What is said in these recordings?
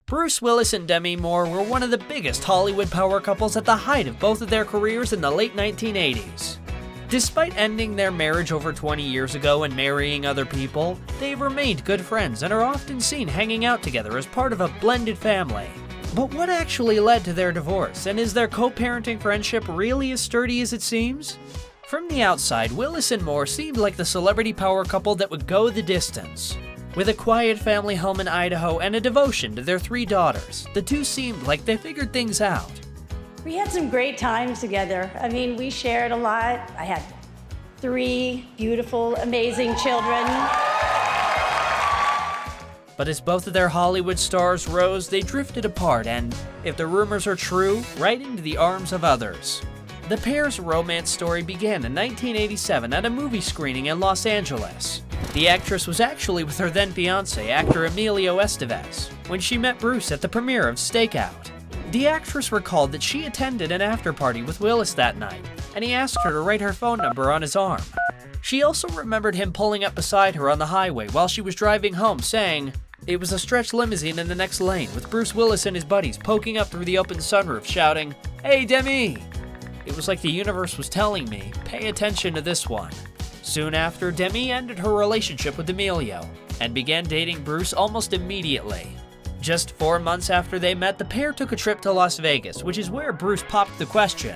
Bruce Willis and Demi Moore were one of the biggest Hollywood power couples at the height of both of their careers in the late 1980s. Despite ending their marriage over 20 years ago and marrying other people, they've remained good friends and are often seen hanging out together as part of a blended family. But what actually led to their divorce, and is their co-parenting friendship really as sturdy as it seems? From the outside, Willis and Moore seemed like the celebrity power couple that would go the distance. With a quiet family home in Idaho and a devotion to their 3 daughters, the two seemed like they figured things out. We had some great times together. I mean, we shared a lot. I had 3 beautiful, amazing children. But as both of their Hollywood stars rose, they drifted apart and, if the rumors are true, right into the arms of others. The pair's romance story began in 1987 at a movie screening in Los Angeles. The actress was actually with her then-fiancé, actor Emilio Estevez, when she met Bruce at the premiere of Stakeout. The actress recalled that she attended an after-party with Willis that night, and he asked her to write her phone number on his arm. She also remembered him pulling up beside her on the highway while she was driving home, saying, "It was a stretch limousine in the next lane with Bruce Willis and his buddies poking up through the open sunroof shouting, 'Hey, Demi!' It was like the universe was telling me, pay attention to this one." Soon after, Demi ended her relationship with Emilio and began dating Bruce almost immediately. Just 4 months after they met, the pair took a trip to Las Vegas, which is where Bruce popped the question.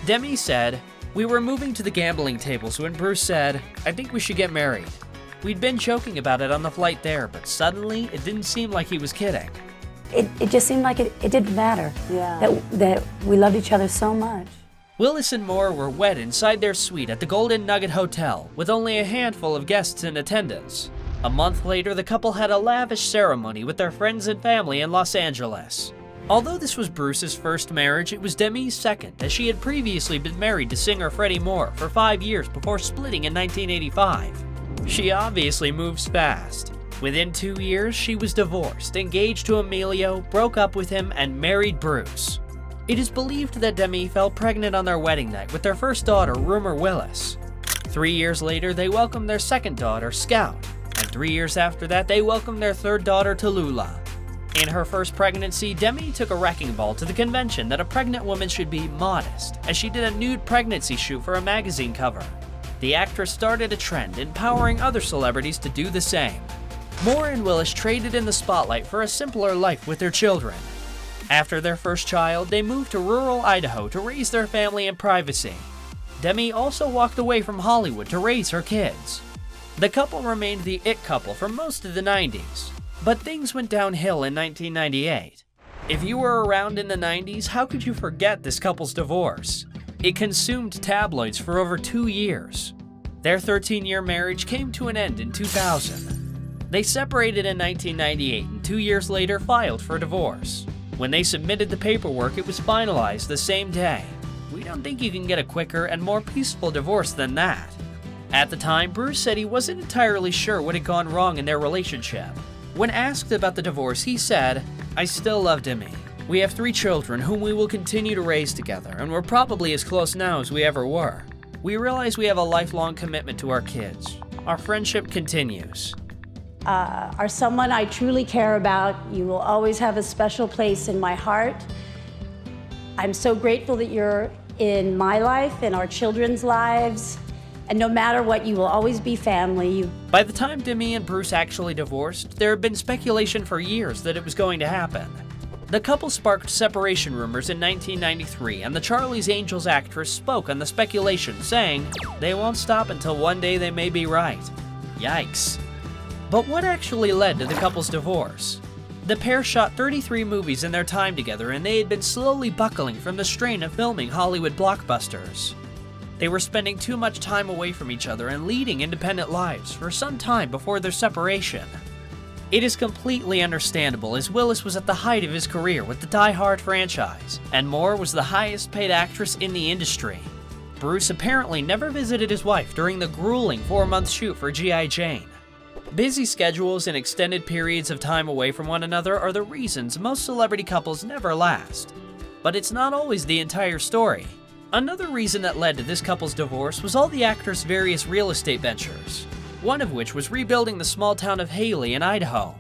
Demi said, "We were moving to the gambling tables when Bruce said, 'I think we should get married.' We'd been joking about it on the flight there, but suddenly it didn't seem like he was kidding." It just seemed like it didn't matter. Yeah. That we loved each other so much. Willis and Moore were wed inside their suite at the Golden Nugget Hotel, with only a handful of guests in attendance. A month later, the couple had a lavish ceremony with their friends and family in Los Angeles. Although this was Bruce's first marriage, it was Demi's second, as she had previously been married to singer Freddie Moore for 5 years before splitting in 1985. She obviously moves fast. Within 2 years, she was divorced, engaged to Emilio, broke up with him, and married Bruce. It is believed that Demi fell pregnant on their wedding night with their first daughter, Rumour Willis. 3 years later, they welcomed their second daughter, Scout, and 3 years after that, they welcomed their third daughter, Tallulah. In her first pregnancy, Demi took a wrecking ball to the convention that a pregnant woman should be modest, as she did a nude pregnancy shoot for a magazine cover. The actress started a trend, empowering other celebrities to do the same. Moore and Willis traded in the spotlight for a simpler life with their children. After their first child, they moved to rural Idaho to raise their family in privacy. Demi also walked away from Hollywood to raise her kids. The couple remained the it couple for most of the 90s, but things went downhill in 1998. If you were around in the 90s, how could you forget this couple's divorce? It consumed tabloids for over 2 years. Their 13-year marriage came to an end in 2000. They separated in 1998 and 2 years later filed for divorce. When they submitted the paperwork, it was finalized the same day. We don't think you can get a quicker and more peaceful divorce than that. At the time, Bruce said he wasn't entirely sure what had gone wrong in their relationship. When asked about the divorce, he said, "I still love Demi. We have 3 children whom we will continue to raise together, and we're probably as close now as we ever were. We realize we have a lifelong commitment to our kids. Our friendship continues." Are someone I truly care about. You will always have a special place in my heart. I'm so grateful that you're in my life, in our children's lives, and no matter what, you will always be family. By the time Demi and Bruce actually divorced, there had been speculation for years that it was going to happen. The couple sparked separation rumors in 1993, and the Charlie's Angels actress spoke on the speculation, saying, "They won't stop until one day they may be right." Yikes. But what actually led to the couple's divorce? The pair shot 33 movies in their time together, and they had been slowly buckling from the strain of filming Hollywood blockbusters. They were spending too much time away from each other and leading independent lives for some time before their separation. It is completely understandable, as Willis was at the height of his career with the Die Hard franchise, and Moore was the highest paid actress in the industry. Bruce apparently never visited his wife during the grueling 4-month shoot for G.I. Jane. Busy schedules and extended periods of time away from one another are the reasons most celebrity couples never last. But it's not always the entire story. Another reason that led to this couple's divorce was all the actor's various real estate ventures, one of which was rebuilding the small town of Haley in Idaho.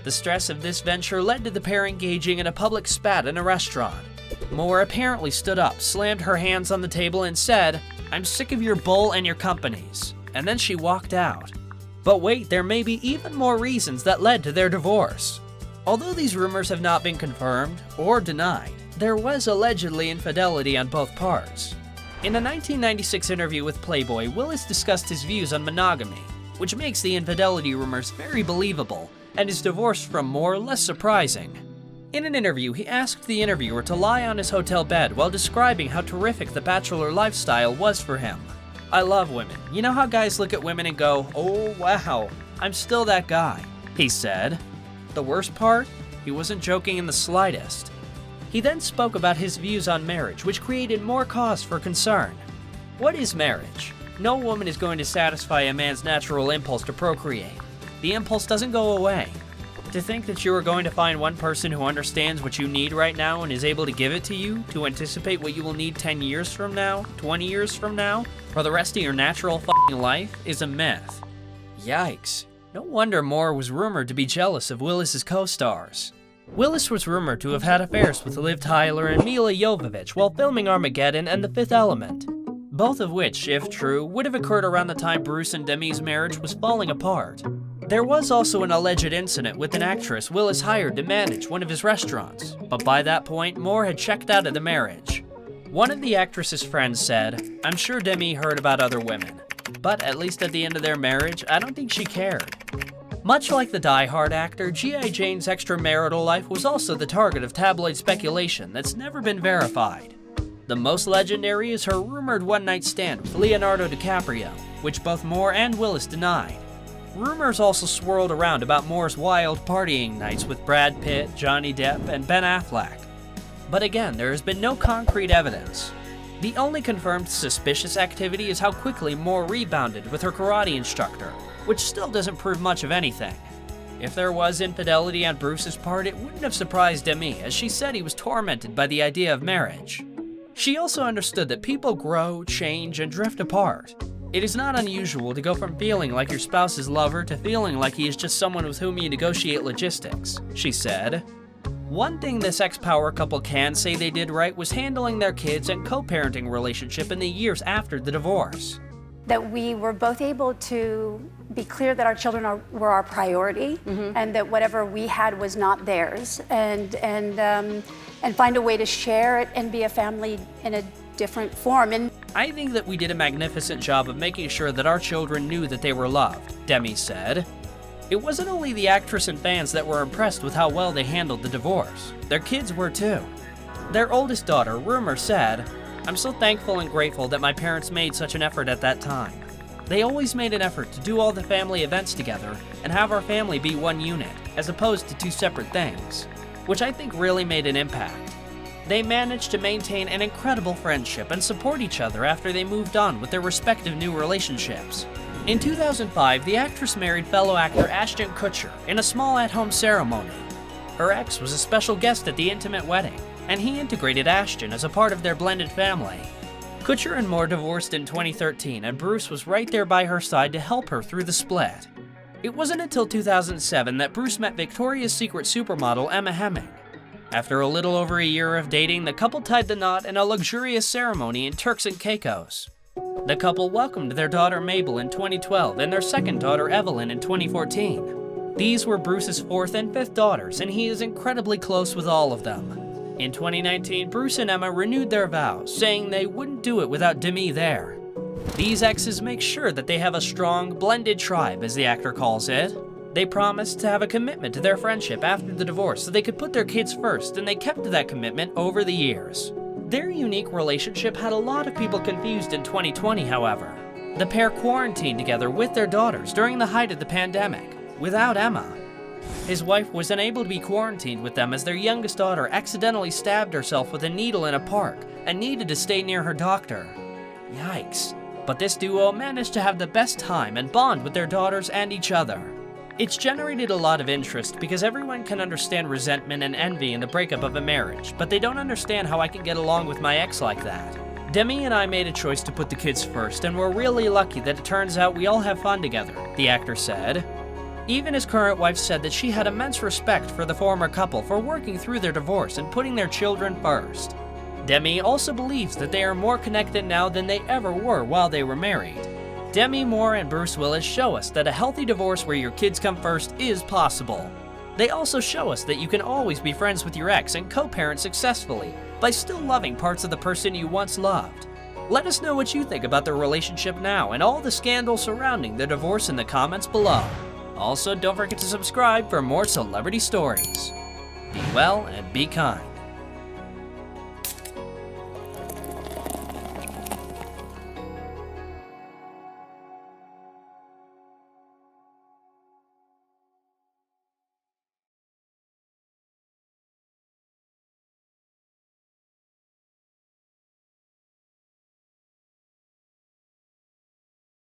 The stress of this venture led to the pair engaging in a public spat in a restaurant. Moore apparently stood up, slammed her hands on the table, and said, "I'm sick of your bull and your companies," and then she walked out. But wait, there may be even more reasons that led to their divorce. Although these rumors have not been confirmed or denied, there was allegedly infidelity on both parts. In a 1996 interview with Playboy, Willis discussed his views on monogamy, which makes the infidelity rumors very believable, and his divorce from Moore less surprising. In an interview, he asked the interviewer to lie on his hotel bed while describing how terrific the bachelor lifestyle was for him. "I love women. You know how guys look at women and go, 'Oh, wow, I'm still that guy,'" he said. The worst part? He wasn't joking in the slightest. He then spoke about his views on marriage, which created more cause for concern. What is marriage? No woman is going to satisfy a man's natural impulse to procreate. The impulse doesn't go away. To think that you are going to find one person who understands what you need right now and is able to give it to you, to anticipate what you will need 10 years from now, 20 years from now, for the rest of your natural f***ing life, is a myth. Yikes. No wonder Moore was rumored to be jealous of Willis's co-stars. Willis was rumored to have had affairs with Liv Tyler and Mila Jovovich while filming Armageddon and The Fifth Element, both of which, if true, would have occurred around the time Bruce and Demi's marriage was falling apart. There was also an alleged incident with an actress Willis hired to manage one of his restaurants, but by that point, Moore had checked out of the marriage. One of the actress's friends said, "I'm sure Demi heard about other women, but at least at the end of their marriage, I don't think she cared." Much like the Die Hard actor, G.I. Jane's extramarital life was also the target of tabloid speculation that's never been verified. The most legendary is her rumored one-night stand with Leonardo DiCaprio, which both Moore and Willis denied. Rumors also swirled around about Moore's wild partying nights with Brad Pitt, Johnny Depp, and Ben Affleck. But again, there has been no concrete evidence. The only confirmed suspicious activity is how quickly Moore rebounded with her karate instructor, which still doesn't prove much of anything. If there was infidelity on Bruce's part, it wouldn't have surprised Demi, as she said he was tormented by the idea of marriage. She also understood that people grow, change, and drift apart. It is not unusual to go from feeling like your spouse's lover to feeling like he is just someone with whom you negotiate logistics, she said. One thing this ex-power couple can say they did right was handling their kids and co-parenting relationship in the years after the divorce. That we were both able to be clear that our children were our priority, and that whatever we had was not theirs, and find a way to share it and be a family in a different form. And I think that we did a magnificent job of making sure that our children knew that they were loved, Demi said. It wasn't only the actress and fans that were impressed with how well they handled the divorce. Their kids were too. Their oldest daughter, Rumour, said, "I'm so thankful and grateful that my parents made such an effort at that time. They always made an effort to do all the family events together and have our family be one unit, as opposed to two separate things, which I think really made an impact. They managed to maintain an incredible friendship and support each other after they moved on with their respective new relationships." In 2005, the actress married fellow actor Ashton Kutcher in a small at-home ceremony. Her ex was a special guest at the intimate wedding, and he integrated Ashton as a part of their blended family. Kutcher and Moore divorced in 2013, and Bruce was right there by her side to help her through the split. It wasn't until 2007 that Bruce met Victoria's Secret supermodel Emma Hemming. After a little over a year of dating, the couple tied the knot in a luxurious ceremony in Turks and Caicos. The couple welcomed their daughter Mabel in 2012 and their second daughter Evelyn in 2014. These were Bruce's fourth and fifth daughters, and he is incredibly close with all of them. In 2019, Bruce and Emma renewed their vows, saying they wouldn't do it without Demi there. These exes make sure that they have a strong, blended tribe, as the actor calls it. They promised to have a commitment to their friendship after the divorce so they could put their kids first, and they kept to that commitment over the years. Their unique relationship had a lot of people confused in 2020, however. The pair quarantined together with their daughters during the height of the pandemic, without Emma. His wife was unable to be quarantined with them as their youngest daughter accidentally stabbed herself with a needle in a park and needed to stay near her doctor. Yikes. But this duo managed to have the best time and bond with their daughters and each other. It's generated a lot of interest because everyone can understand resentment and envy in the breakup of a marriage, but they don't understand how I can get along with my ex like that. Demi and I made a choice to put the kids first, and we're really lucky that it turns out we all have fun together, the actor said. Even his current wife said that she had immense respect for the former couple for working through their divorce and putting their children first. Demi also believes that they are more connected now than they ever were while they were married. Demi Moore and Bruce Willis show us that a healthy divorce where your kids come first is possible. They also show us that you can always be friends with your ex and co-parent successfully by still loving parts of the person you once loved. Let us know what you think about their relationship now and all the scandals surrounding the divorce in the comments below. Also, don't forget to subscribe for more celebrity stories. Be well and be kind.